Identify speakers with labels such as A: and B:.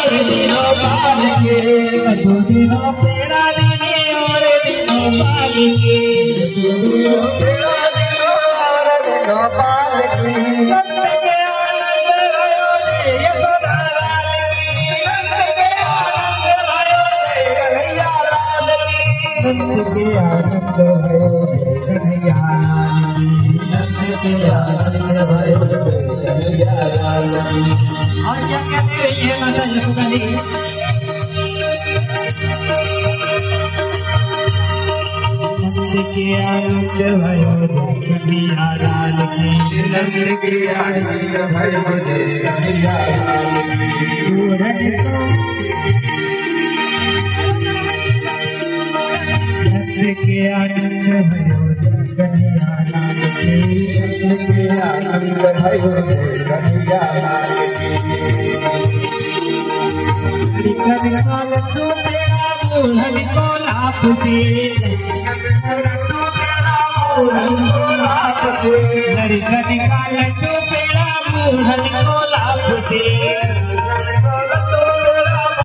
A: और दिनों बाद के दो दिनों पेड़ा देने और दिनों बाद के दो दिनों पेड़ा देने और दिनों बाद के नंद के आनंद भयो रे यशोदा लाल की नंद के आनंद भयो रे कन्हैया लाल की नंद के आनंद भयो रे कन्हैया लाल की नंद के आनंद भयो रे कन्हैया लाल की। और क्या कहते हैं ये माता यशोदा जी नंद के आनंद भयो रे कन्हैया लाल की नंद के आनंद भयो रे कन्हैया लाल की। नंद के आनंद भयो रे कन्हैया लाल की नंद के आनंद भयो रे कन्हैया लाल की। काल तू तेरा मूल कोला खुशी लड़ी कदी काल तू तेरा मूल